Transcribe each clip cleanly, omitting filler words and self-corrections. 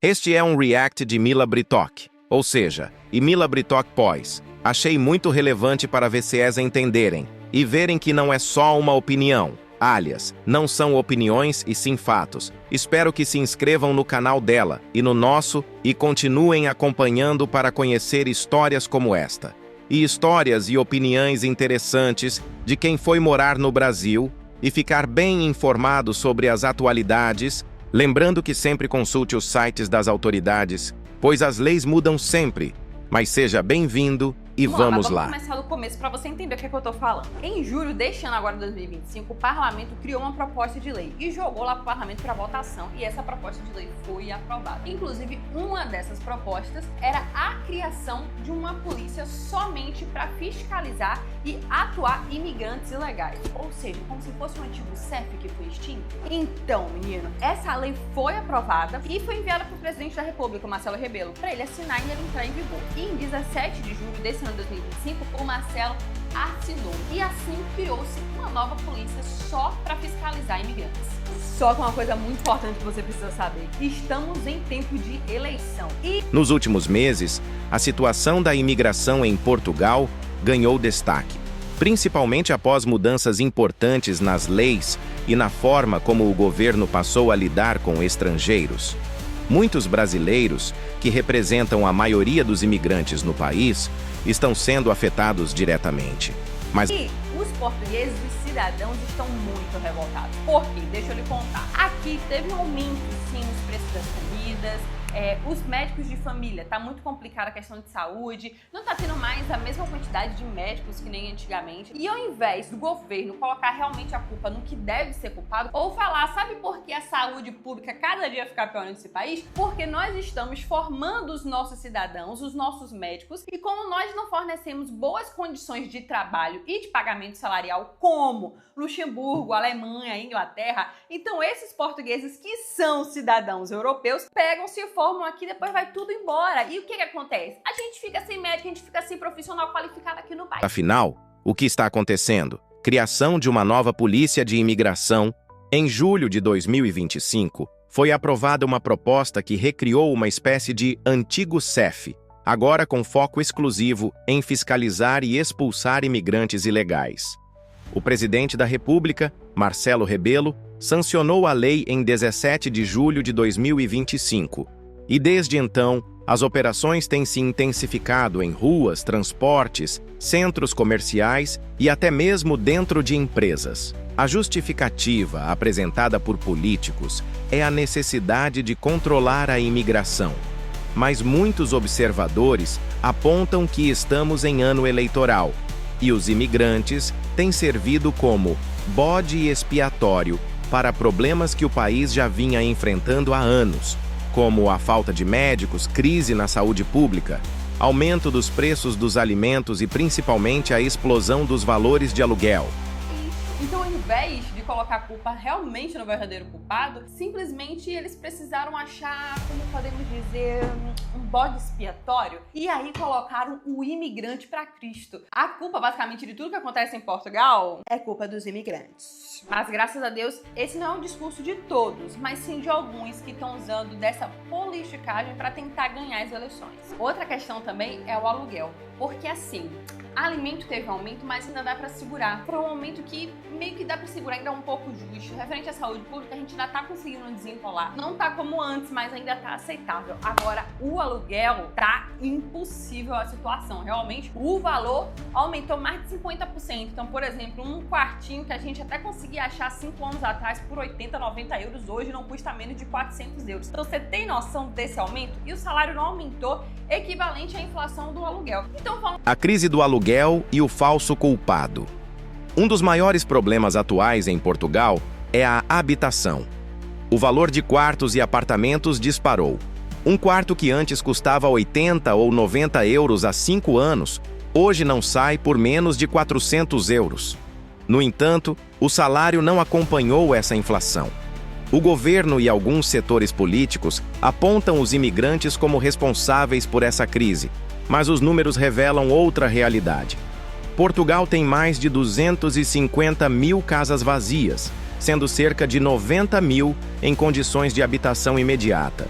Este é um react de Mila Britoc, ou seja, e Mila Britoc Pois. Achei muito relevante para vocês entenderem e verem que não é só uma opinião. Aliás, não são opiniões e sim fatos. Espero que se inscrevam no canal dela e no nosso e continuem acompanhando para conhecer histórias como esta. E histórias e opiniões interessantes de quem foi morar no Brasil e ficar bem informado sobre as atualidades, lembrando que sempre consulte os sites das autoridades, pois as leis mudam sempre. Mas seja bem-vindo e vamos lá. Vamos começar do começo para você entender o que é que eu tô falando. Em julho deste ano, agora 2025, o parlamento criou uma proposta de lei e jogou lá para o parlamento para votação, e essa proposta de lei foi aprovada. Inclusive, uma dessas propostas era a criação de uma polícia somente para fiscalizar e atuar imigrantes ilegais. Ou seja, como se fosse um antigo CEF que foi extinto. Então, menino, essa lei foi aprovada e foi enviada para o presidente da República, Marcelo Rebelo, para ele assinar e ele entrar em vigor. E em 17 de julho desse ano de 2025, o Marcelo assinou. E assim criou-se uma nova polícia só para fiscalizar imigrantes. Só que uma coisa muito importante que você precisa saber: estamos em tempo de eleição. Nos últimos meses, a situação da imigração em Portugal ganhou destaque, principalmente após mudanças importantes nas leis e na forma como o governo passou a lidar com estrangeiros. Muitos brasileiros, que representam a maioria dos imigrantes no país, estão sendo afetados diretamente. Mas e os portugueses, os cidadãos, estão muito revoltados. Por quê? Deixa eu lhe contar. Aqui teve um aumento, sim, nos preços das comidas. Os médicos de família, tá muito complicada a questão de saúde, não tá tendo mais a mesma quantidade de médicos que nem antigamente. E ao invés do governo colocar realmente a culpa no que deve ser culpado, ou falar, sabe por que a saúde pública cada dia fica pior nesse país? Porque nós estamos formando os nossos cidadãos, os nossos médicos, e como nós não fornecemos boas condições de trabalho e de pagamento salarial, como Luxemburgo, Alemanha, Inglaterra, então esses portugueses que são cidadãos europeus pegam, se formam aqui, depois vai tudo embora. E o que acontece? A gente fica sem médico, a gente fica sem profissional qualificado aqui no país. Afinal, o que está acontecendo? Criação de uma nova polícia de imigração. Em julho de 2025, foi aprovada uma proposta que recriou uma espécie de antigo CEF, agora com foco exclusivo em fiscalizar e expulsar imigrantes ilegais. O presidente da República, Marcelo Rebelo, sancionou a lei em 17 de julho de 2025. E desde então, as operações têm se intensificado em ruas, transportes, centros comerciais e até mesmo dentro de empresas. A justificativa apresentada por políticos é a necessidade de controlar a imigração. Mas muitos observadores apontam que estamos em ano eleitoral e os imigrantes têm servido como bode expiatório para problemas que o país já vinha enfrentando há anos, como a falta de médicos, crise na saúde pública, aumento dos preços dos alimentos e principalmente a explosão dos valores de aluguel. Então, ao invés de colocar a culpa realmente no verdadeiro culpado, simplesmente eles precisaram achar, como podemos dizer, um bode expiatório, e aí colocaram o imigrante para Cristo. A culpa, basicamente, de tudo que acontece em Portugal é culpa dos imigrantes. Mas, graças a Deus, esse não é um discurso de todos, mas sim de alguns que estão usando dessa politicagem para tentar ganhar as eleições. Outra questão também é o aluguel, porque assim, alimento teve um aumento, mas ainda dá para segurar. Foi um aumento que meio que dá para segurar, ainda é um pouco justo. Referente à saúde pública, a gente ainda tá conseguindo desenrolar. Não tá como antes, mas ainda tá aceitável. Agora, o aluguel tá impossível a situação. Realmente, o valor aumentou mais de 50%. Então, por exemplo, um quartinho que a gente até conseguia achar 5 anos atrás por 80, 90 euros, hoje não custa menos de 400 euros. Então, você tem noção desse aumento? E o salário não aumentou, equivalente à inflação do aluguel. Então, vamos... A crise do aluguel e o falso culpado. Um dos maiores problemas atuais em Portugal é a habitação. O valor de quartos e apartamentos disparou. Um quarto que antes custava 80 ou 90 euros há 5 anos, hoje não sai por menos de 400 euros. No entanto, o salário não acompanhou essa inflação. O governo e alguns setores políticos apontam os imigrantes como responsáveis por essa crise, mas os números revelam outra realidade. Portugal tem mais de 250 mil casas vazias, sendo cerca de 90 mil em condições de habitação imediata.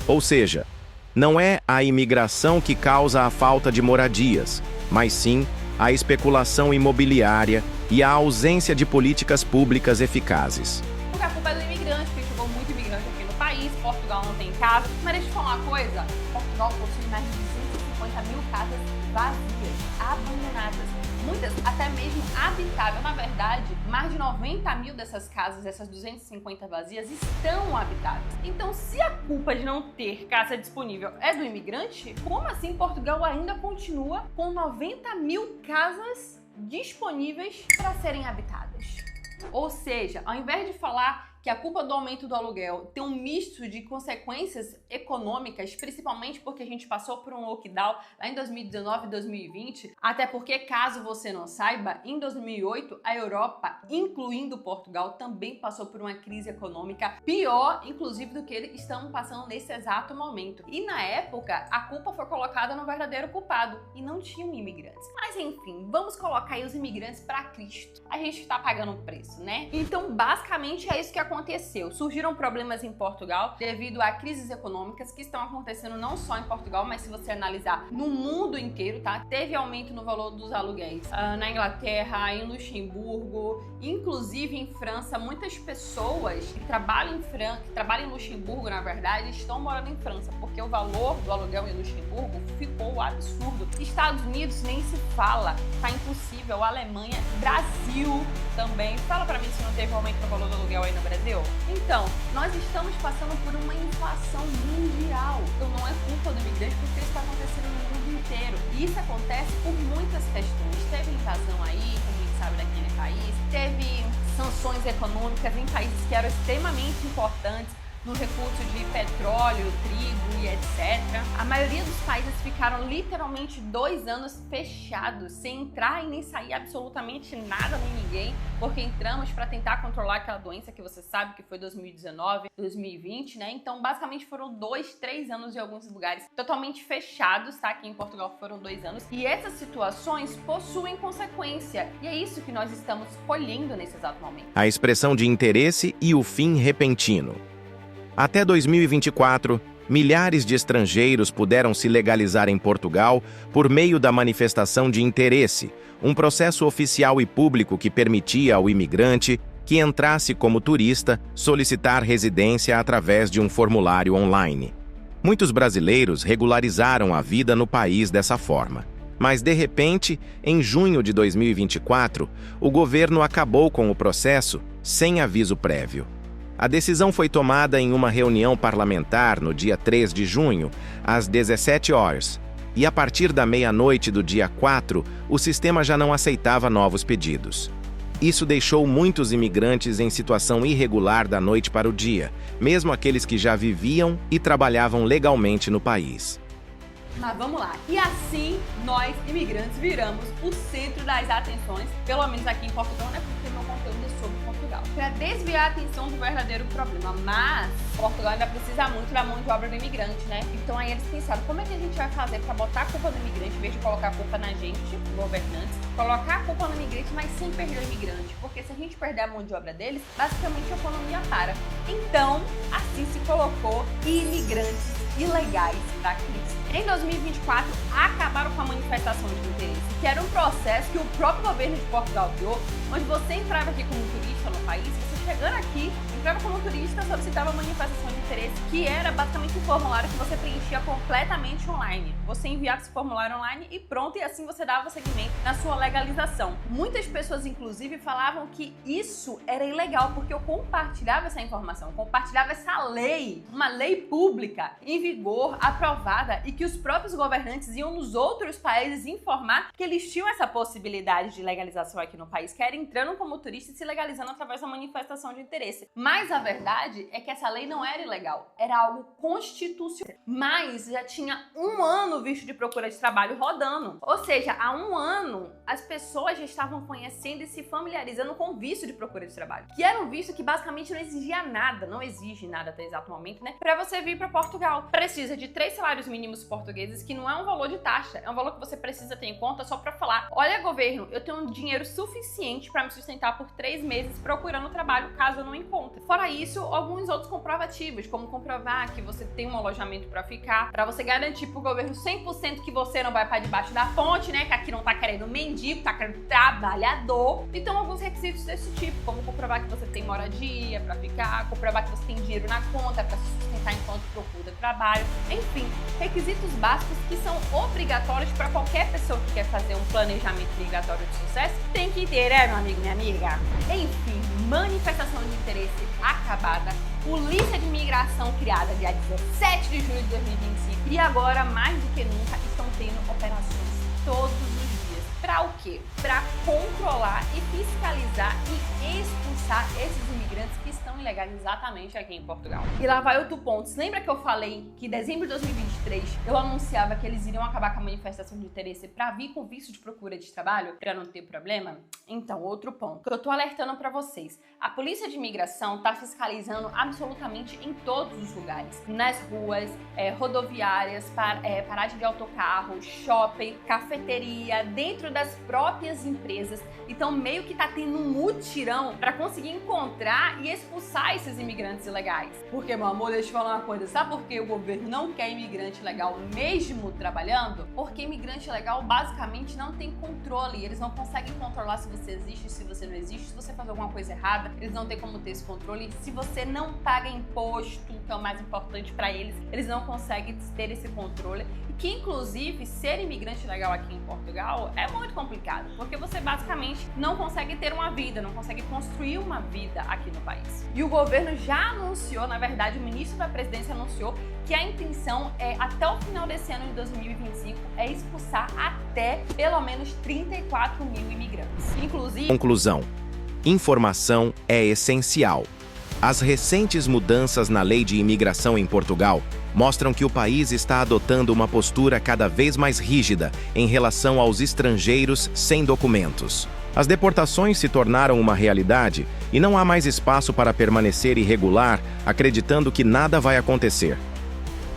Ou seja, não é a imigração que causa a falta de moradias, mas sim a especulação imobiliária e a ausência de políticas públicas eficazes. Porque a culpa é do imigrante, porque chegou muito imigrante aqui no país, Portugal não tem casa. Mas deixa eu te falar uma coisa, Portugal possui mais de 250 mil casas vazias, abandonadas. Muitas até mesmo habitáveis. Na verdade, mais de 90 mil dessas casas, essas 250 vazias, estão habitáveis. Então, se a culpa de não ter casa disponível é do imigrante, como assim Portugal ainda continua com 90 mil casas disponíveis para serem habitadas? Ou seja, ao invés de falar que a culpa do aumento do aluguel tem um misto de consequências econômicas, principalmente porque a gente passou por um lockdown lá em 2019 e 2020, até porque, caso você não saiba, em 2008 a Europa, incluindo Portugal, também passou por uma crise econômica pior, inclusive, do que eles estão passando nesse exato momento. E na época, a culpa foi colocada no verdadeiro culpado e não tinham imigrantes. Mas enfim, vamos colocar aí os imigrantes para Cristo. A gente está pagando um preço, né? Então, basicamente, é isso que aconteceu. Surgiram problemas em Portugal devido a crises econômicas que estão acontecendo não só em Portugal, mas se você analisar no mundo inteiro, tá? Teve aumento no valor dos aluguéis na Inglaterra, em Luxemburgo, inclusive em França. Muitas pessoas que trabalham em Luxemburgo, na verdade, estão morando em França, porque o valor do aluguel em Luxemburgo ficou absurdo. Estados Unidos nem se fala, tá impossível. Alemanha, Brasil também. Fala pra mim se não teve aumento no valor do aluguel aí no Brasil. Então, nós estamos passando por uma inflação mundial. Então não é culpa do imigrante, porque isso está acontecendo no mundo inteiro. E isso acontece por muitas questões. Teve invasão aí, que a gente sabe daquele país. Teve sanções econômicas em países que eram extremamente importantes no recurso de petróleo, trigo e etc. A maioria dos países ficaram literalmente 2 anos fechados, sem entrar e nem sair absolutamente nada nem ninguém, porque entramos para tentar controlar aquela doença que você sabe que foi 2019, 2020, né? Então, basicamente foram 2, 3 anos em alguns lugares totalmente fechados, tá? Aqui em Portugal foram 2 anos. E essas situações possuem consequência. E é isso que nós estamos colhendo nesse exato momento. A expressão de interesse e o fim repentino. Até 2024, milhares de estrangeiros puderam se legalizar em Portugal por meio da manifestação de interesse, um processo oficial e público que permitia ao imigrante que entrasse como turista solicitar residência através de um formulário online. Muitos brasileiros regularizaram a vida no país dessa forma. Mas, de repente, em junho de 2024, o governo acabou com o processo sem aviso prévio. A decisão foi tomada em uma reunião parlamentar no dia 3 de junho, às 17 horas, e a partir da meia-noite do dia 4, o sistema já não aceitava novos pedidos. Isso deixou muitos imigrantes em situação irregular da noite para o dia, mesmo aqueles que já viviam e trabalhavam legalmente no país. Mas vamos lá. E assim, nós, imigrantes, viramos o centro das atenções, pelo menos aqui em Portugal, né? Porque meu conteúdo é sobre Portugal, para desviar a atenção do verdadeiro problema. Mas Portugal ainda precisa muito da mão de obra do imigrante, né? Então aí eles pensaram, como é que a gente vai fazer para botar a culpa do imigrante, em vez de colocar a culpa na gente, governantes, colocar a culpa no imigrante, mas sem perder o imigrante? Porque se a gente perder a mão de obra deles, basicamente a economia para. Então, assim se colocou imigrantes ilegais da crise. Em 2024, acabaram com a manifestação de interesse, que era um processo que o próprio governo de Portugal criou, onde você entrava aqui como turista no país, você chegando aqui, entrava como turista, solicitava a manifestação de interesse, que era basicamente um formulário que você preenchia completamente online. Você enviava esse formulário online e pronto, e assim você dava seguimento na sua legalização. Muitas pessoas, inclusive, falavam que isso era ilegal, porque eu compartilhava essa informação, eu compartilhava essa lei, uma lei pública em vigor, aprovada, e que os próprios governantes iam nos outros países informar que eles tinham essa possibilidade de legalização aqui no país, que era entrando como turista e se legalizando através da manifestação de interesse. Mas a verdade é que essa lei não era ilegal, era algo constitucional. Mas já tinha 1 ano o visto de procura de trabalho rodando. Ou seja, há 1 ano as pessoas já estavam conhecendo e se familiarizando com o visto de procura de trabalho, que era um visto que basicamente não exigia nada, não exige nada até o exato momento, né? Para você vir para Portugal, precisa de 3 salários mínimos portugueses, que não é um valor de taxa, é um valor que você precisa ter em conta só para falar: olha, governo, eu tenho um dinheiro suficiente para me sustentar por 3 meses procurando trabalho, caso eu não encontre. Fora isso, alguns outros comprovativos, como comprovar que você tem um alojamento para ficar, para você garantir pro governo 100% que você não vai para debaixo da ponte, né? Que aqui não tá querendo mendigo, tá querendo trabalhador. Então, alguns requisitos desse tipo, como comprovar que você tem moradia para ficar, comprovar que você tem dinheiro na conta para se sustentar enquanto procura trabalho. Enfim, requisitos básicos que são obrigatórios para qualquer pessoa que quer fazer um planejamento migratório de sucesso. Tem que ter, né, meu amigo, minha amiga? Enfim, manifestação de interesse acabada, polícia de imigração criada dia 17 de julho de 2025 e agora, mais do que nunca, estão tendo operações todos os dias. Para o quê? Para controlar e fiscalizar e expulsar esses imigrantes que estão ilegais exatamente aqui em Portugal. E lá vai outro ponto. Lembra que eu falei que em dezembro de 2023 eu anunciava que eles iriam acabar com a manifestação de interesse para vir com visto de procura de trabalho, para não ter problema? Então, outro ponto que eu tô alertando para vocês. A polícia de imigração tá fiscalizando absolutamente em todos os lugares. Nas ruas, rodoviárias, paragem de autocarro, shopping, cafeteria, dentro das próprias empresas. Então, meio que tá tendo um mutirão para conseguir encontrar e expulsar esses imigrantes ilegais. Porque, meu amor, deixa eu falar uma coisa. Sabe por que o governo não quer imigrante legal mesmo trabalhando? Porque imigrante legal basicamente não tem controle. Eles não conseguem controlar se você existe, se você não existe, se você faz alguma coisa errada. Eles não têm como ter esse controle. Se você não paga imposto, que é o mais importante para eles, eles não conseguem ter esse controle. E que, inclusive, ser imigrante legal aqui em Portugal é muito complicado. Porque você basicamente não consegue ter uma vida, não consegue construir uma vida aqui no país. E o governo já anunciou, na verdade, o ministro da presidência anunciou que a intenção é, até o final desse ano de 2025, é expulsar até pelo menos 34 mil imigrantes. Inclusive... Conclusão. Informação é essencial. As recentes mudanças na lei de imigração em Portugal mostram que o país está adotando uma postura cada vez mais rígida em relação aos estrangeiros sem documentos. As deportações se tornaram uma realidade e não há mais espaço para permanecer irregular, acreditando que nada vai acontecer.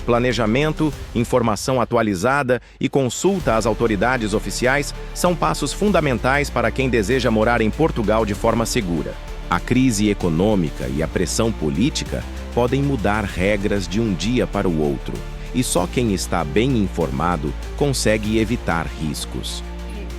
Planejamento, informação atualizada e consulta às autoridades oficiais são passos fundamentais para quem deseja morar em Portugal de forma segura. A crise econômica e a pressão política podem mudar regras de um dia para o outro, e só quem está bem informado consegue evitar riscos.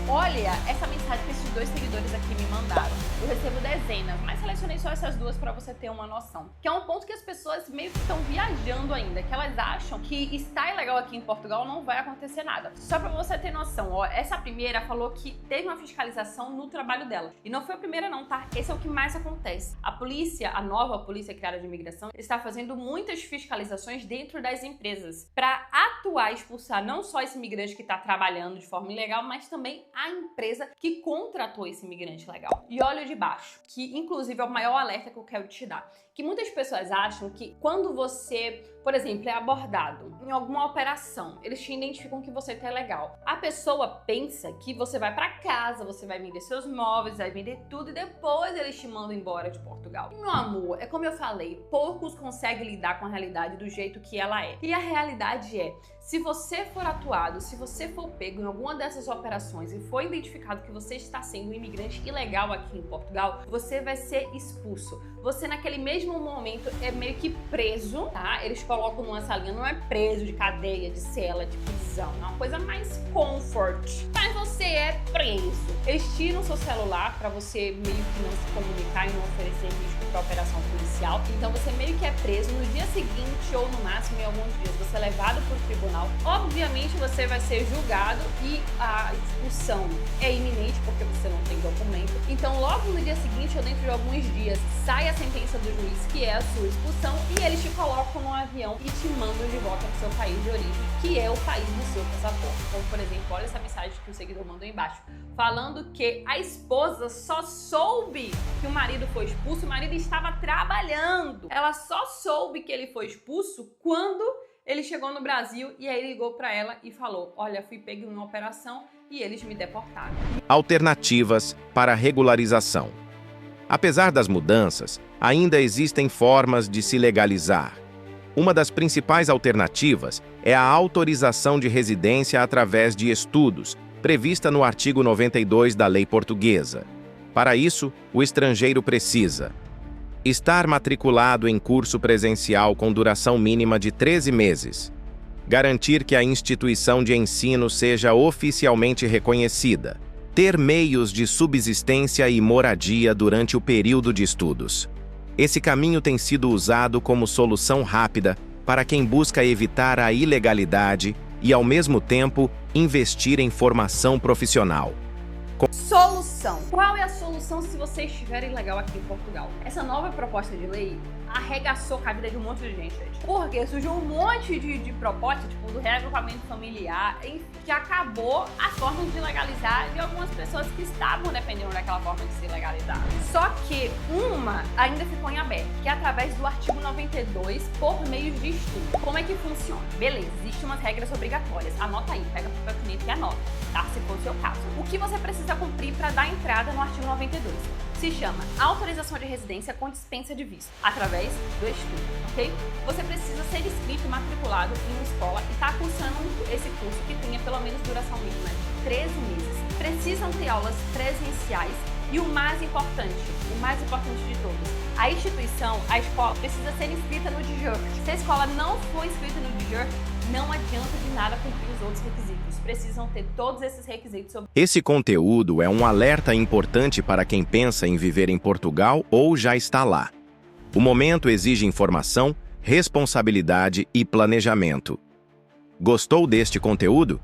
Olha essa mensagem que esses dois seguidores aqui me mandaram. Eu recebo dezenas, mas selecionei só essas duas para você ter uma noção. Que é um ponto que as pessoas meio que estão viajando ainda, que elas acham que estar ilegal aqui em Portugal não vai acontecer nada. Só para você ter noção, ó, essa primeira falou que teve uma fiscalização no trabalho dela. E não foi a primeira não, tá? Esse é o que mais acontece. A polícia, a nova polícia criada de imigração, está fazendo muitas fiscalizações dentro das empresas para atuar e expulsar não só esse imigrante que está trabalhando de forma ilegal, mas também a empresa que contratou esse imigrante legal. E olha de baixo, que inclusive é o maior alerta que eu quero te dar, que muitas pessoas acham que quando você, por exemplo, é abordado em alguma operação, eles te identificam que você tá legal. A pessoa pensa que você vai para casa, você vai vender seus móveis, vai vender tudo e depois eles te mandam embora de Portugal. E, meu amor, é como eu falei, poucos conseguem lidar com a realidade do jeito que ela é. E a realidade é, se você for atuado, se você for pego em alguma dessas operações e for identificado que você está sendo um imigrante ilegal aqui em Portugal, você vai ser expulso. Você naquele mesmo momento é meio que preso, tá? Eles colocam numa salinha, não é preso de cadeia, de cela, de prisão, é uma coisa mais comfort. Mas você é preso. Eles tiram seu celular pra você meio que não se comunicar e não oferecer risco pra operação policial. Então você meio que é preso no dia seguinte ou no máximo em alguns dias. Você é levado pro tribunal. Obviamente você vai ser julgado e a expulsão é iminente porque você não tem documento. Então logo no dia seguinte ou dentro de alguns dias sai a sentença do juiz que é a sua expulsão e eles te colocam no avião e te mandam de volta pro seu país de origem, que é o país do seu passaporte. Então, por exemplo, olha essa mensagem que o seguidor mandou embaixo, falando que a esposa só soube que o marido foi expulso, o marido estava trabalhando. Ela só soube que ele foi expulso quando ele chegou no Brasil e aí ligou para ela e falou: olha, fui pego em uma operação e eles me deportaram. Alternativas para regularização. Apesar das mudanças, ainda existem formas de se legalizar. Uma das principais alternativas é a autorização de residência através de estudos, prevista no artigo 92 da lei portuguesa. Para isso, o estrangeiro precisa Estar matriculado em curso presencial com duração mínima de 13 meses. Garantir que a instituição de ensino seja oficialmente reconhecida. Ter meios de subsistência e moradia durante o período de estudos. Esse caminho tem sido usado como solução rápida para quem busca evitar a ilegalidade e, ao mesmo tempo, investir em formação profissional. Solução. Qual é a solução se você estiver ilegal aqui em Portugal? Essa nova proposta de lei arregaçou com a vida de um monte de gente. Porque surgiu um monte de proposta, tipo, do reagrupamento familiar, enfim, que acabou as formas de legalizar de algumas pessoas que estavam dependendo daquela forma de ser legalizada. Só que uma ainda ficou em aberto, que é através do artigo 92 por meios de estudo. Como é que funciona? Beleza, existem umas regras obrigatórias. Anota aí, pega papel e caneta e anota, tá? Se for o seu caso. O que você precisa cumprir para dar entrada no artigo 92? Se chama autorização de residência com dispensa de visto, através do estudo, ok? Você precisa ser inscrito e matriculado em uma escola e estar cursando esse curso que tenha pelo menos duração mínima de 13 meses. Precisam ter aulas presenciais e o mais importante de todos, a instituição, a escola, precisa ser inscrita no DJURC. Se a escola não for inscrita no DJURC, não adianta de nada cumprir os outros requisitos. Precisam ter todos esses requisitos. Esse conteúdo é um alerta importante para quem pensa em viver em Portugal ou já está lá. O momento exige informação, responsabilidade e planejamento. Gostou deste conteúdo?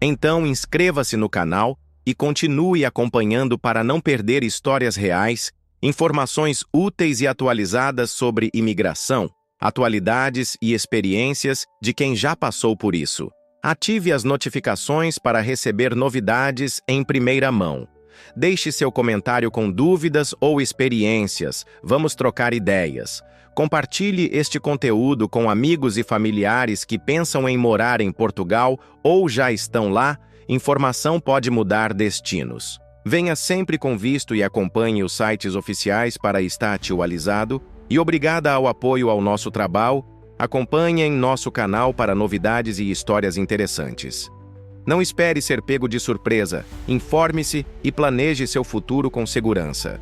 Então inscreva-se no canal e continue acompanhando para não perder histórias reais, informações úteis e atualizadas sobre imigração, atualidades e experiências de quem já passou por isso. Ative as notificações para receber novidades em primeira mão. Deixe seu comentário com dúvidas ou experiências. Vamos trocar ideias. Compartilhe este conteúdo com amigos e familiares que pensam em morar em Portugal ou já estão lá. Informação pode mudar destinos. Venha sempre com visto e acompanhe os sites oficiais para estar atualizado. E obrigada ao apoio ao nosso trabalho. Acompanhe em nosso canal para novidades e histórias interessantes. Não espere ser pego de surpresa, informe-se e planeje seu futuro com segurança.